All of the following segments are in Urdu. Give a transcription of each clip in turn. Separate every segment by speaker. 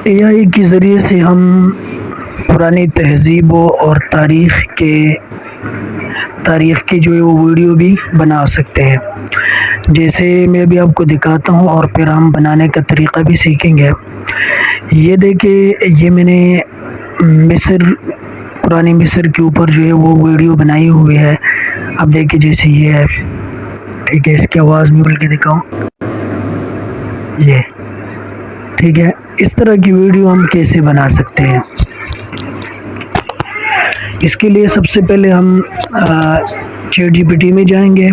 Speaker 1: اے آئی کے ذریعے سے ہم پرانی تہذیبوں اور تاریخ کی جو ہے وہ ویڈیو بھی بنا سکتے ہیں. جیسے میں ابھی آپ کو دکھاتا ہوں اور پھر ہم بنانے کا طریقہ بھی سیکھیں گے. یہ دیکھیں، یہ میں نے پرانی مصر کے اوپر جو ہے وہ ویڈیو بنائی ہوئی ہے. اب دیکھیں جیسے یہ ہے، ٹھیک ہے. اس کی آواز بھی بول کے دکھاؤں، یہ ٹھیک ہے. اس طرح کی ویڈیو ہم کیسے بنا سکتے ہیں؟ اس کے لیے سب سے پہلے ہم چیٹ جی پی ٹی میں جائیں گے،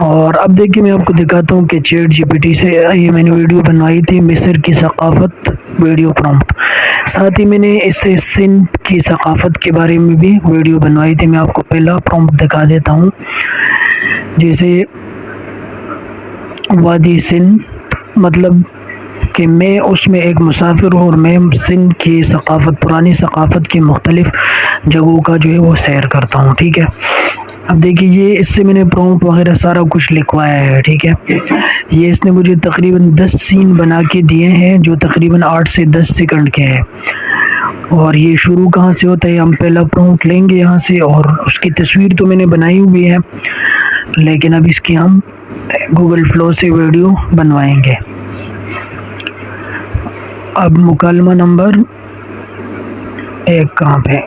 Speaker 1: اور اب دیکھیں میں آپ کو دکھاتا ہوں کہ چیٹ جی پی ٹی سے یہ میں نے ویڈیو بنوائی تھی، مصر کی ثقافت ویڈیو پرومپٹ. ساتھ ہی میں نے اس سے سندھ کی ثقافت کے بارے میں بھی ویڈیو بنوائی تھی. میں آپ کو پہلا پرومپٹ دکھا دیتا ہوں. جیسے وادی سندھ، مطلب کہ میں اس میں ایک مسافر ہوں اور میں سندھ کی ثقافت، پرانی ثقافت کی مختلف جگہوں کا جو ہے وہ سیر کرتا ہوں. ٹھیک ہے. اب دیکھیے، یہ اس سے میں نے پرومپٹ وغیرہ سارا کچھ لکھوایا ہے. ٹھیک ہے. یہ اس نے مجھے تقریباً 10 سین بنا کے دیے ہیں جو تقریباً 8 سے 10 سیکنڈ کے ہیں. اور یہ شروع کہاں سے ہوتا ہے؟ ہم پہلا پرومپٹ لیں گے یہاں سے، اور اس کی تصویر تو میں نے بنائی ہوئی ہے، لیکن اب اس کی ہم گوگل فلو سے ویڈیو بنوائیں گے. اب مکالمہ نمبر 1 کہاں پہ؟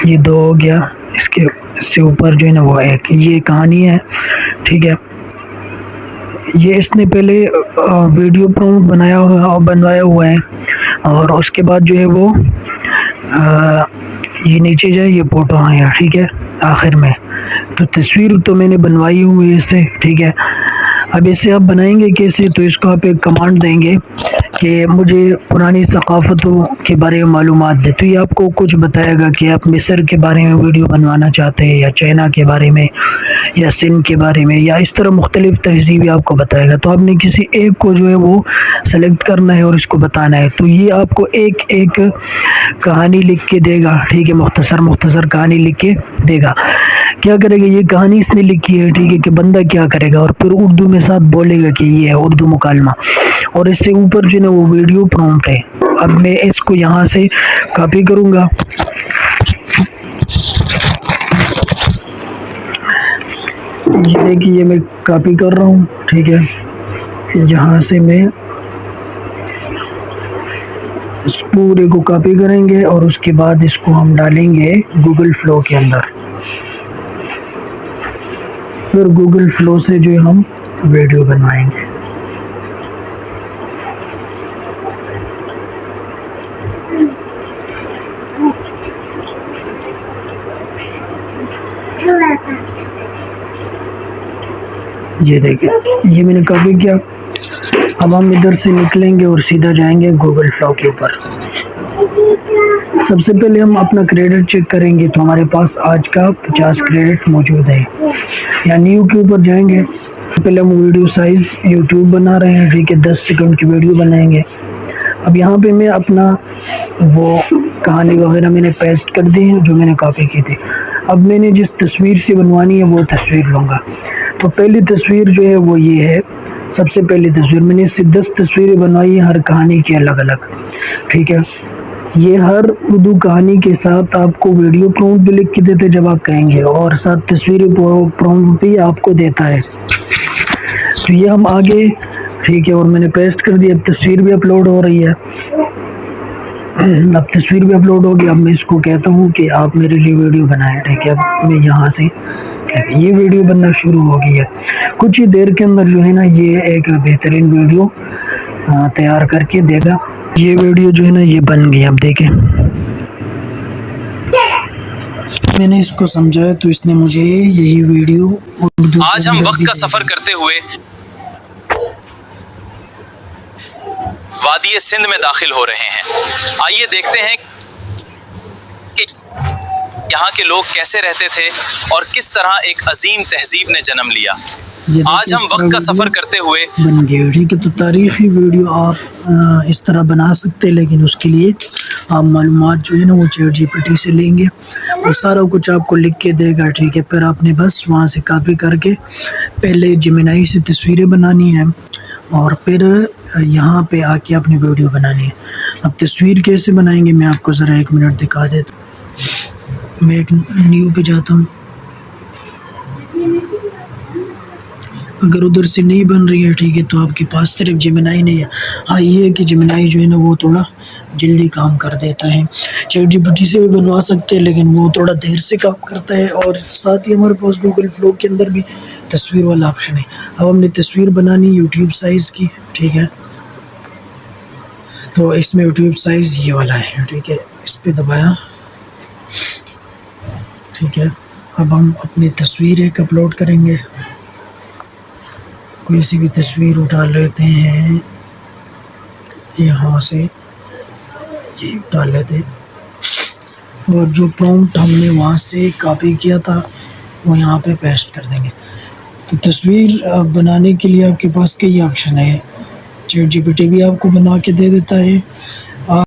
Speaker 1: یہ 2 ہو گیا. اس سے اوپر جو ہے نا وہ 1، یہ کہانی ہے. ٹھیک ہے. یہ اس نے پہلے ویڈیو پرومپٹ بنوایا ہوا ہے، اور اس کے بعد جو ہے وہ یہ نیچے جائے، یہ فوٹو آیا. ٹھیک ہے. آخر میں تو تصویر تو میں نے بنوائی ہوئی ہے اس سے. ٹھیک ہے. اب اسے آپ بنائیں گے کیسے؟ تو اس کو آپ ایک کمانڈ دیں گے کہ مجھے پرانی ثقافتوں کے بارے میں معلومات دے. تو یہ آپ کو کچھ بتائے گا کہ آپ مصر کے بارے میں ویڈیو بنوانا چاہتے ہیں، یا چائنا کے بارے میں، یا سندھ کے بارے میں، یا اس طرح مختلف تہذیبیں آپ کو بتائے گا. تو آپ نے کسی ایک کو جو ہے وہ سلیکٹ کرنا ہے اور اس کو بتانا ہے. تو یہ آپ کو ایک کہانی لکھ کے دے گا. ٹھیک ہے. مختصر کہانی لکھ کے دے گا. کیا کرے گا؟ یہ کہانی اس نے لکھی ہے. ٹھیک ہے. کہ بندہ کیا کرے گا، اور پھر اردو میں ساتھ بولے گا کہ یہ ہے اردو مکالمہ. اور اس سے اوپر جو ہے نا وہ ویڈیو پرومپٹ ہے. اب میں اس کو یہاں سے کاپی کروں گا. یہ دیکھیے، یہ میں کاپی کر رہا ہوں. ٹھیک ہے. یہاں سے میں اس پورے کو کاپی کریں گے، اور اس کے بعد اس کو ہم ڈالیں گے گوگل فلو کے اندر. پھر گوگل فلو سے جو ہم ویڈیو بنوائیں گے. یہ دیکھیں، یہ میں نے کاپی کیا. اب ہم ادھر سے نکلیں گے اور سیدھا جائیں گے گوگل فلو کے اوپر. سب سے پہلے ہم اپنا کریڈٹ چیک کریں گے. تو ہمارے پاس آج کا 50 کریڈٹ موجود ہے. یا نیو کے اوپر جائیں گے. پہلے ہم ویڈیو سائز یوٹیوب بنا رہے ہیں. ٹھیک ہے. 10 سیکنڈ کی ویڈیو بنائیں گے. اب یہاں پہ میں اپنا وہ کہانی وغیرہ میں نے پیسٹ کر دی ہے جو میں نے کاپی کی تھی. اب میں نے جس تصویر سے بنوانی ہے وہ تصویر لوں گا. تو پہلی تصویر جو ہے وہ یہ ہے. سب سے پہلی تصویر میں نے اس سے 10 تصویریں بنوائی ہیں، ہر کہانی کی الگ الگ. ٹھیک ہے. یہ ہر اردو کہانی کے ساتھ آپ کو ویڈیو پرومپٹ بھی لکھ کے دیتے جب آپ کہیں گے، اور ساتھ تصویر پرومپٹ بھی آپ کو دیتا ہے. تو یہ ہم آگے، ٹھیک ہے، اور میں نے پیسٹ کر دیا. اب تصویر بھی اپلوڈ ہو رہی ہے. اب تصویر بھی اپلوڈ ہوگی. اب میں اس کو کہتا ہوں کہ آپ میرے لیے ویڈیو بنائیں. ٹھیک ہے. اب میں یہاں سے یہ ویڈیو بننا شروع ہو گئی ہے. کچھ ہی دیر کے اندر جو ہے نا یہ ایک بہترین ویڈیو تیار کر کے دے گا. یہ ویڈیو جو ہے نا یہ بن گئی. اب دیکھیں، میں نے اس کو سمجھایا تو اس نے مجھے یہی ویڈیو اردو.
Speaker 2: آج ہم وقت کا سفر کرتے ہوئے وادی سندھ میں داخل ہو رہے ہیں. آئیے دیکھتے ہیں کہ یہاں کے لوگ کیسے رہتے تھے اور کس طرح ایک عظیم تہذیب نے جنم لیا. آج ہم وقت کا سفر کرتے ہوئے
Speaker 1: بن گئے. ٹھیک ہے. تو تاریخی ویڈیو آپ اس طرح بنا سکتے ہیں، لیکن اس کے لیے آپ معلومات جو ہے نا وہ چیٹ جی پی ٹی سے لیں گے. وہ سارا کچھ آپ کو لکھ کے دے گا. ٹھیک ہے. پھر آپ نے بس وہاں سے کاپی کر کے پہلے جیمینائی سے تصویریں بنانی ہیں، اور پھر یہاں پہ آ کے اپنی ویڈیو بنانی ہے. اب تصویر کیسے بنائیں گے میں آپ کو ذرا 1 منٹ دکھا دیتا ہوں. میں ایک نیو پہ جاتا ہوں. اگر ادھر سے نہیں بن رہی ہے ٹھیک ہے تو آپ کے پاس صرف جیمنائی نہیں ہے. ہاں یہ ہے کہ جیمنائی جو ہے نا وہ تھوڑا جلدی کام کر دیتا ہے. چیٹ جی پی ٹی سے بھی بنوا سکتے ہیں لیکن وہ تھوڑا دیر سے کام کرتا ہے. اور ساتھ ہی ہمارے پاس گوگل فلو کے اندر بھی تصویر والا آپشن ہے. اب ہم نے تصویر بنانی یوٹیوب سائز کی ٹھیک ہے. تو اس میں یوٹیوب سائز یہ والا ہے ٹھیک ہے. اس پہ دبایا ٹھیک ہے. اب ہم اپنی تصویر ایک اپلوڈ کریں گے. کوئی سی بھی تصویر اٹھا لیتے ہیں یہاں سے, یہ اٹھا لیتے ہیں. اور جو پرومپٹ ہم نے وہاں سے کاپی کیا تھا وہ یہاں پہ پیسٹ کر دیں گے. تو تصویر بنانے کے لیے آپ کے پاس کئی آپشن ہے. چیٹ جی پی ٹی بھی آپ کو بنا کے دے دیتا ہے.